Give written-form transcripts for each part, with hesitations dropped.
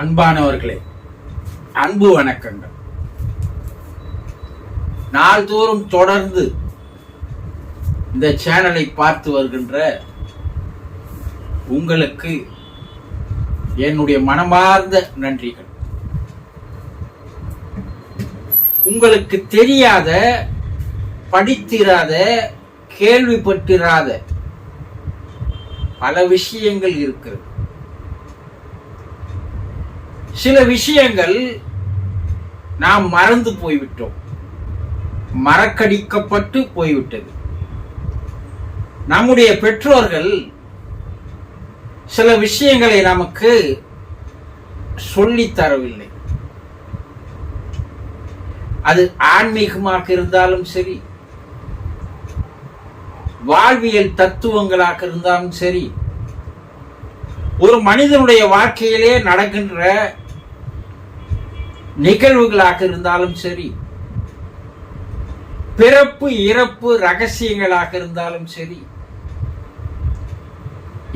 அன்பானவர்களே, அன்பு வணக்கங்கள். நாள்தோறும் தொடர்ந்து இந்த சேனலை பார்த்து வருகின்ற உங்களுக்கு என்னுடைய மனமார்ந்த நன்றிகள். உங்களுக்கு தெரியாத, படித்திராத, கேள்விப்பட்டிராத பல விஷயங்கள் இருக்கிறது. சில விஷயங்கள் நாம் மறந்து போய்விட்டோம், மறக்கடிக்கப்பட்டு போய்விட்டது. நம்முடைய பெற்றோர்கள் சில விஷயங்களை நமக்கு சொல்லித் தரவில்லை. அது ஆன்மீகமாக இருந்தாலும் சரி, வாழ்வியல் தத்துவங்களாக இருந்தாலும் சரி, ஒரு மனிதனுடைய வாழ்க்கையிலே நடக்கின்ற நிகழ்வுகளாக இருந்தாலும் சரி, பிறப்பு இறப்பு ரகசியங்களாக இருந்தாலும் சரி,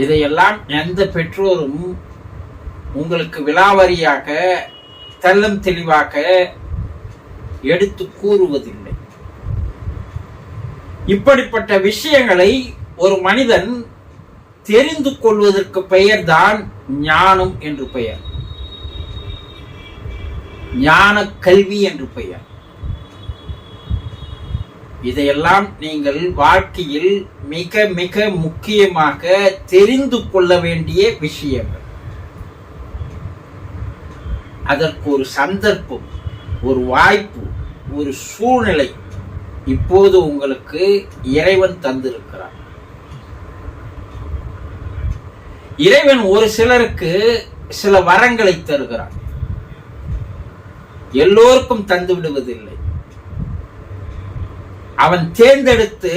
இதையெல்லாம் எந்த பெற்றோரும் உங்களுக்கு விலாவரியாக தெல்லம் தெளிவாக எடுத்து கூறுவதில்லை. இப்படிப்பட்ட விஷயங்களை ஒரு மனிதன் தெரிந்து கொள்வதற்கு பெயர்தான் ஞானம் என்று பெயர், ஞான கல்வி என்று பெயர். இதையெல்லாம் நீங்கள் வாழ்க்கையில் மிக மிக முக்கியமாக தெரிந்து கொள்ள வேண்டிய விஷயங்கள். அதற்கு ஒரு சந்தர்ப்பம், ஒரு வாய்ப்பு, ஒரு சூழ்நிலை இப்போது உங்களுக்கு இறைவன் தந்திருக்கிறார். இறைவன் ஒரு சிலருக்கு சில வரங்களை தருகிறான், எல்லோருக்கும் தந்து விடுவதில்லை. அவன் தேர்ந்தெடுத்து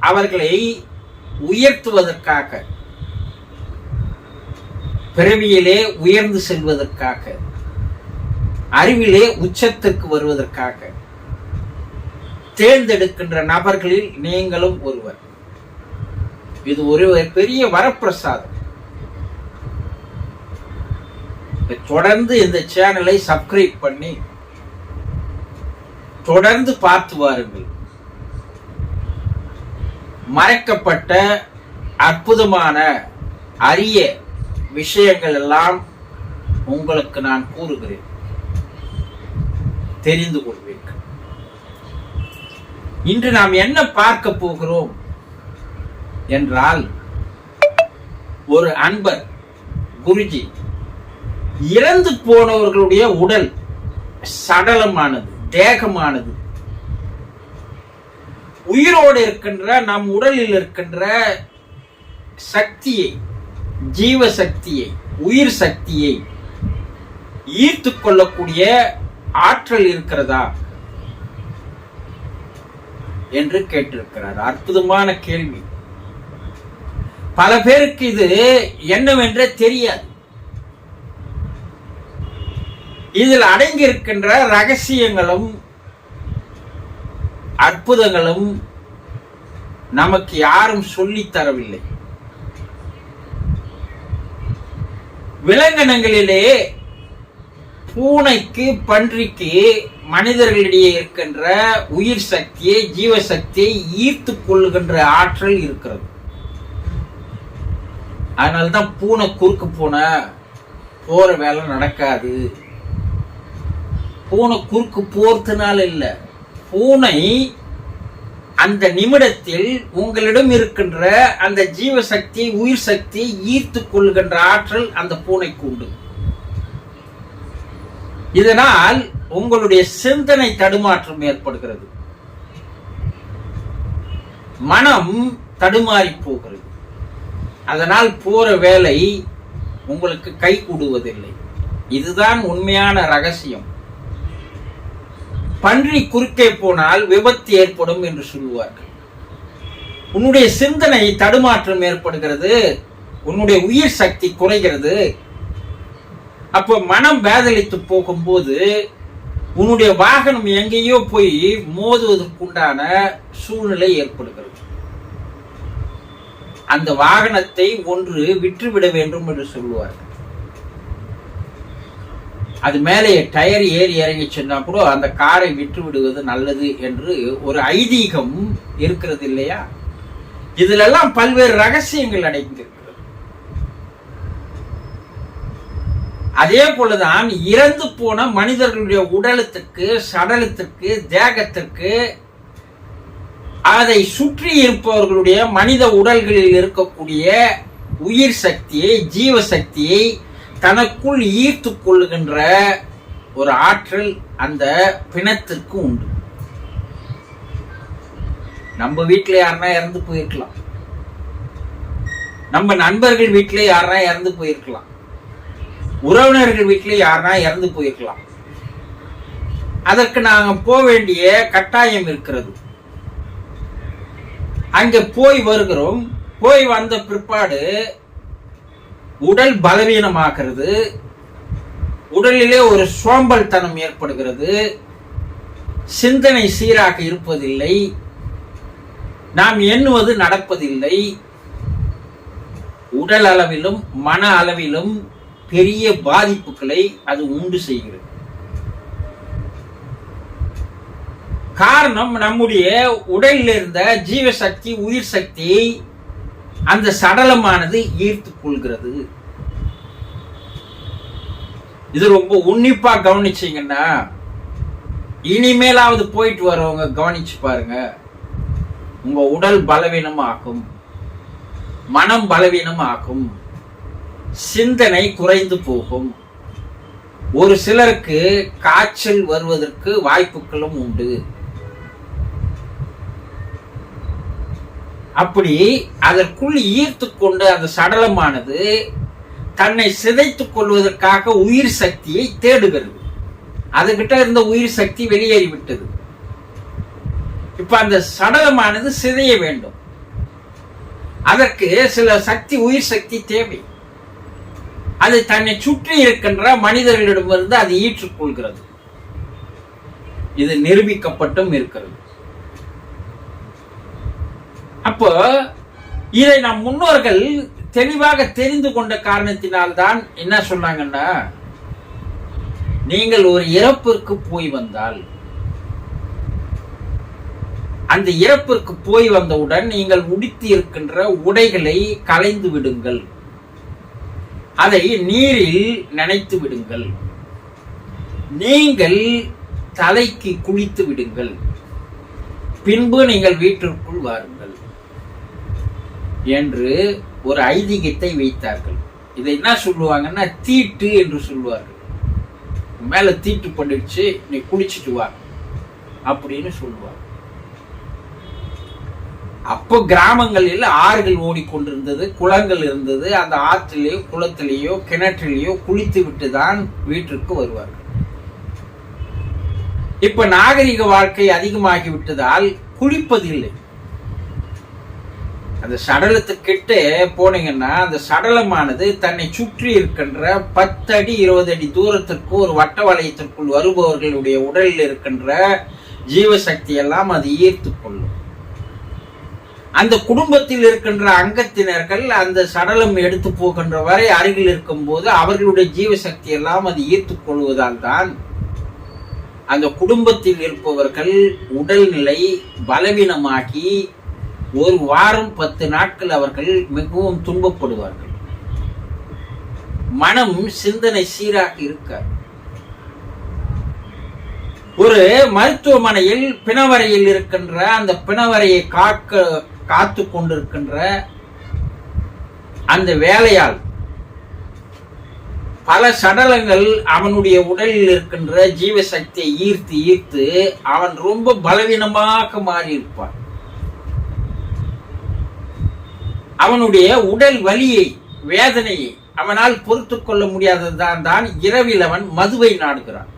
அவர்களை உயர்த்துவதற்காக, பிறவியிலே உயர்ந்து செல்வதற்காக, அறிவிலே உச்சத்திற்கு வருவதற்காக தேர்ந்தெடுக்கின்ற நபர்களில் நீங்களும் ஒருவர். இது ஒரு பெரிய வரப்பிரசாதம். தொடர்ந்து இந்த சேனலை சப்ஸ்கிரைப் பண்ணி தொடர்ந்து பார்த்து வாருங்கள். மறைக்கப்பட்ட அற்புதமான அரிய விஷயங்கள் எல்லாம் உங்களுக்கு நான் கூறுகிறேன், தெரிந்து கொள்வீர்கள். இன்று நாம் என்ன பார்க்க போகிறோம் என்றால், ஒரு அன்பர் குருஜி இறந்து போனவர்களுடைய உடல் சடலமானது, தேகமானது உயிரோடு இருக்கின்ற நம் உடலில் இருக்கின்ற சக்தியை, ஜீவ சக்தியை, உயிர் சக்தியை ஈர்த்து கொள்ளக்கூடிய ஆற்றல் இருக்கிறதா என்று கேட்டிருக்கிறார். அற்புதமான கேள்வி. பல பேருக்கு இது என்னவென்றே தெரியாது. இதில் அடங்கி இருக்கின்ற ரகசியங்களும் அற்புதங்களும் நமக்கு யாரும் சொல்லித் தரவில்லை. விலங்கினங்களிலே பூனைக்கு, பன்றிக்கு மனிதர்களிடையே இருக்கின்ற உயிர் சக்தியை, ஜீவ சக்தியை ஈர்த்து கொள்ளுகின்ற ஆற்றல் இருக்கிறது. அதனால்தான் பூனை குறுக்கு போற வேலை நடக்காது. பூனை குறுக்கு போறதுனால இல்ல, பூனை அந்த நிமிடத்தில் உங்களிடம் இருக்கின்ற அந்த ஜீவ சக்தி, உயிர் சக்தியை ஈர்த்து கொள்கின்ற ஆற்றல் அந்த பூனைக்கு உண்டு. இதனால் உங்களுடைய சிந்தனை தடுமாற்றம் ஏற்படுகிறது, மனம் தடுமாறி போகிறது. அதனால் போற வேலை உங்களுக்கு கை கூடுவதில்லை. இதுதான் உண்மையான ரகசியம். பன்றி குறுக்கே போனால் விபத்து ஏற்படும் என்று சொல்லுவார்கள். உன்னுடைய சிந்தனை தடுமாற்றம் ஏற்படுகிறது, உன்னுடைய உயிர் சக்தி குறைகிறது. அப்போ மனம் பேதலித்து போகும்போது உன்னுடைய வாகனம் எங்கேயோ போய் மோதுவதற்குண்டான சூழ்நிலை ஏற்படுகிறது. அந்த வாகனத்தை ஒன்று விற்றுவிட வேண்டும் என்று சொல்லுவார்கள். அது மேலே டயர் ஏறி இறங்கி சொன்னா கூட அந்த காரை விட்டு விடுவது நல்லது என்று ஒரு ஐதீகம் இருக்கிறது இல்லையா? இதுல எல்லாம் பல்வேறு ரகசியங்கள் அடங்கியிருக்கிறது. அதே போலதான் இறந்து போன மனிதர்களுடைய உடலத்திற்கு, சடலத்திற்கு, தேகத்திற்கு, அதை சுற்றி இருப்பவர்களுடைய மனித உடல்களில் இருக்கக்கூடிய உயிர் சக்தியை, ஜீவ சக்தியை தனக்குள் ஈர்த்து கொள்ளுகின்ற ஒரு ஆற்றல் அந்த பிணத்திற்கு உண்டு. நம்ம வீட்டுல யாருன்னா இறந்து போயிருக்கலாம், நம்ம நண்பர்கள் வீட்டிலே யாருன்னா இறந்து போயிருக்கலாம், உறவினர்கள் வீட்டிலே யாருன்னா இறந்து போயிருக்கலாம். அதற்கு நாங்க போக வேண்டிய கட்டாயம் இருக்கிறது. அங்க போய் வருகிறோம். போய் வந்த பிற்பாடு உடல் பலவீனமாகிறது, உடலிலே ஒரு சோம்பல் தனம் ஏற்படுகிறது, சிந்தனை சீராக இருப்பதில்லை, நாம் எண்ணுவது நடப்பதில்லை. உடல் அளவிலும் மன அளவிலும் பெரிய பாதிப்புகளை அது உண்டு செய்கிறது. காரணம், நம்முடைய உடலில் இருந்த ஜீவசக்தி, உயிர் சக்தியை அந்த சடலமானது ஈர்த்து கொள்கிறது. இது ரொம்ப உன்னிப்பா கவனிச்சீங்கன்னா, இனிமேலாவது போயிட்டு வரவங்க கவனிச்சு பாருங்க. உங்க உடல் பலவீனம் ஆகும், மனம் பலவீனம் ஆகும், சிந்தனை குறைந்து போகும். ஒரு சிலருக்கு காய்ச்சல் வருவதற்கு வாய்ப்புகளும் உண்டு. அப்படி அதற்குள் ஈர்த்து கொண்டு அந்த சடலமானது தன்னை சிதைத்துக் கொள்வதற்காக உயிர் சக்தியை தேடுகிறது. அதுகிட்ட இருந்த உயிர் சக்தி வெளியேறிவிட்டது. இப்ப அந்த சடலமானது சிதைய வேண்டும். அதற்கு சில சக்தி, உயிர் சக்தி தேவை. அது தன்னை சுற்றி இருக்கின்ற மனிதர்களிடமிருந்து அது ஈற்றுக்கொள்கிறது. இது நிரூபிக்கப்பட்டும் இருக்கிறது. அப்போ இதை நம் முன்னோர்கள் தெளிவாக தெரிந்து கொண்ட காரணத்தினால்தான் என்ன சொன்னாங்கன்னா, நீங்கள் ஒரு இறப்பிற்கு போய் வந்தால், அந்த இறப்பிற்கு போய் வந்தவுடன் நீங்கள் உடுத்தி இருக்கின்ற உடைகளை களைந்து விடுங்கள், அதை நீரில் நனைத்து விடுங்கள், நீங்கள் தலைக்கு குளித்து விடுங்கள், பின்பு நீங்கள் வீட்டிற்குள் வாருங்கள் என்று ஒரு ஐதீகத்தை வைத்தார்கள். இதை என்ன சொல்லுவாங்கன்னா, தீட்டு என்று சொல்லுவார்கள். மேல தீட்டு பண்ணிடுச்சு, நீ குளிச்சுட்டு வா அப்படின்னு சொல்லுவாங்க. அப்போ கிராமங்களில் ஆறுகள் ஓடிக்கொண்டிருந்தது, குளங்கள் இருந்தது. அந்த ஆற்றிலேயோ குளத்திலேயோ கிணற்றிலேயோ குளித்து விட்டுதான் வீட்டிற்கு வருவார்கள். இப்ப நாகரிக வாழ்க்கை அதிகமாகி விட்டதால் குளிப்பதில்லை. அந்த சடலத்துக்கிட்ட போனீங்கன்னா அந்த சடலமானது தன்னை சுற்றி இருக்கின்ற 10 அடி 20 அடி தூரத்திற்கு ஒரு வட்ட வளையத்திற்குள் வருபவர்களுடைய உடலில் இருக்கின்ற ஜீவசக்தி எல்லாம் அது ஈர்த்து கொள்ளும். அந்த குடும்பத்தில் இருக்கின்ற அங்கத்தினர்கள் அந்த சடலம் எடுத்து போகின்ற வரை அருகில் இருக்கும் போது அவர்களுடைய ஜீவசக்தி எல்லாம் அது ஈர்த்து கொள்வதால் தான் அந்த குடும்பத்தில் இருப்பவர்கள் உடல்நிலை பலவீனமாகி ஒரு வாரம் 10 நாட்கள் அவர்கள் மிகவும் துன்பப்படுவார்கள். மனம், சிந்தனை சீராக இருக்காது. ஒரு மருத்துவமனையில் பிணவரையில் இருக்கின்ற அந்த பிணவரையை காத்து கொண்டிருக்கின்ற அந்த வேலையால் பல சடலங்கள் அவனுடைய உடலில் இருக்கின்ற ஜீவசக்தியை ஈர்த்து ஈர்த்து அவன் ரொம்ப பலவீனமாக மாறி இருப்பான். அவனுடைய உடல் வலியை, வேதனையை அவனால் பொறுத்து கொள்ள முடியாததான் தான் இரவில் அவன் மதுவை நாடுகிறான்.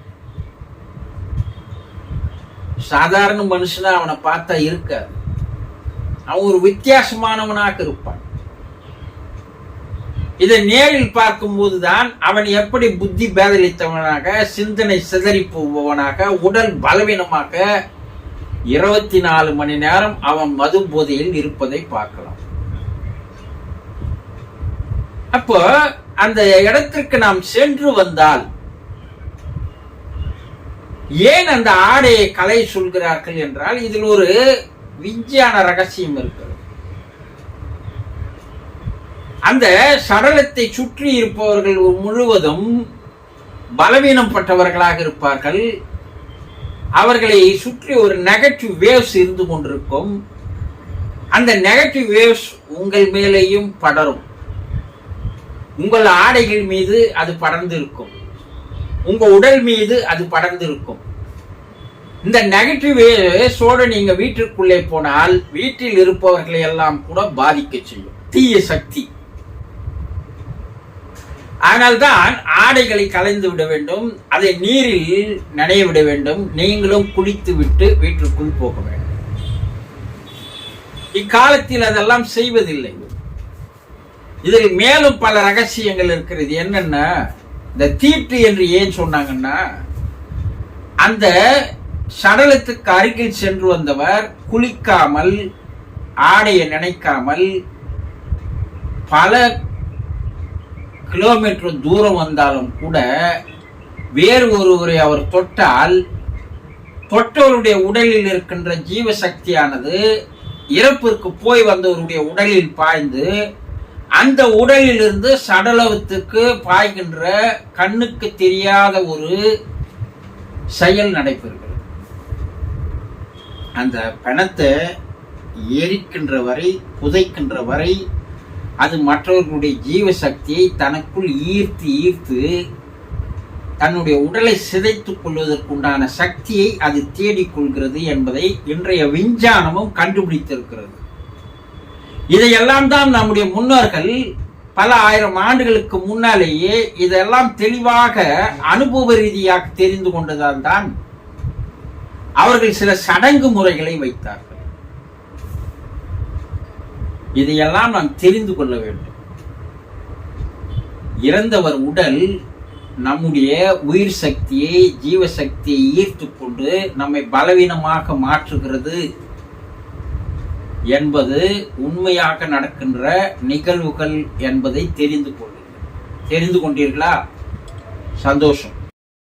சாதாரண மனுஷனா அவனை பார்த்தா இருக்காது. அவன் ஒரு வித்தியாசமானவனாக இருப்பான். இதை நேரில் பார்க்கும் போதுதான் அவன் எப்படி புத்தி பேதலித்தவனாக, சிந்தனை சிதறி போபவனாக, உடல் பலவீனமாக 24 மணி நேரம் அவன் மது போதையில் இருப்பதை பார்க்கலாம். அப்போ அந்த இடத்திற்கு நாம் சென்று வந்தால் ஏன் அந்த ஆடையை கலை சொல்கிறார்கள் என்றால் இதில் ஒரு விஞ்ஞான ரகசியம் இருக்கிறது. அந்த சடலத்தை சுற்றி இருப்பவர்கள் முழுவதும் பலவீனம் பட்டவர்களாக இருப்பார்கள். அவர்களை சுற்றி ஒரு நெகட்டிவ் வேவ்ஸ் இருந்து கொண்டிருக்கும். அந்த நெகட்டிவ் வேவ்ஸ் உங்கள் மேலேயும் படரும். உங்கள் ஆடைகள் மீது அது படர்ந்து இருக்கும், உங்க உடல் மீது அது படர்ந்து இருக்கும். இந்த நெகட்டிவ் வேவ்ஸோடு நீங்க வீட்டிற்குள்ளே போனால் வீட்டில் இருப்பவர்களை எல்லாம் கூட பாதிக்க செய்யும் தீய சக்தி. அதனால்தான் ஆடைகளை கலைந்து விட வேண்டும், அதை நீரில் நனைய விட வேண்டும், நீங்களும் குளித்து விட்டு வீட்டிற்குள் போக வேண்டும். இக்காலத்தில் அதெல்லாம் செய்வதில்லை. இதில் மேலும் பல ரகசியங்கள் இருக்கிறது. என்னன்னா, இந்த தீட்டு என்று ஏன் சொன்னாங்கன்னா, அந்த சடலத்துக்கு அருகில் சென்று வந்தவர் குளிக்காமல் ஆடையை நினைக்காமல் பல கிலோமீட்டர் தூரம் வந்தாலும் கூட வேறு ஒருவரை அவர் தொட்டால் தொட்டவருடைய உடலில் இருக்கின்ற ஜீவசக்தியானது இறப்பிற்கு போய் வந்தவருடைய உடலில் பாய்ந்து அந்த உடலிலிருந்து சடலத்துக்கு பாய்கின்ற கண்ணுக்கு தெரியாத ஒரு செயல் நடைபெறுகிறது. அந்த பணத்தை எரிக்கின்ற வரை, புதைக்கின்ற வரை அது மற்றவர்களுடைய ஜீவசக்தியை தனக்குள் ஈர்த்து தன்னுடைய உடலை சிதைத்துக் கொள்வதற்குண்டான சக்தியை அது தேடிக்கொள்கிறது என்பதை இன்றைய விஞ்ஞானமும் கண்டுபிடித்திருக்கிறது. இதையெல்லாம் தான் நம்முடைய முன்னோர்கள் பல ஆயிரம் ஆண்டுகளுக்கு முன்னாலேயே இதெல்லாம் தெளிவாக அனுபவ ரீதியாக தெரிந்து கொண்டதால் தான் அவர்கள் சில சடங்கு முறைகளை வைத்தார்கள். இதையெல்லாம் நாம் தெரிந்து கொள்ள வேண்டும். இறந்தவர் உடல் நம்முடைய உயிர் சக்தியை, ஜீவசக்தியை ஈர்த்து கொண்டு நம்மை பலவீனமாக மாற்றுகிறது என்பது உண்மையாக நடக்கின்ற நிகழ்வுகள் என்பதை தெரிந்து கொண்டீர்களா? சந்தோஷம்.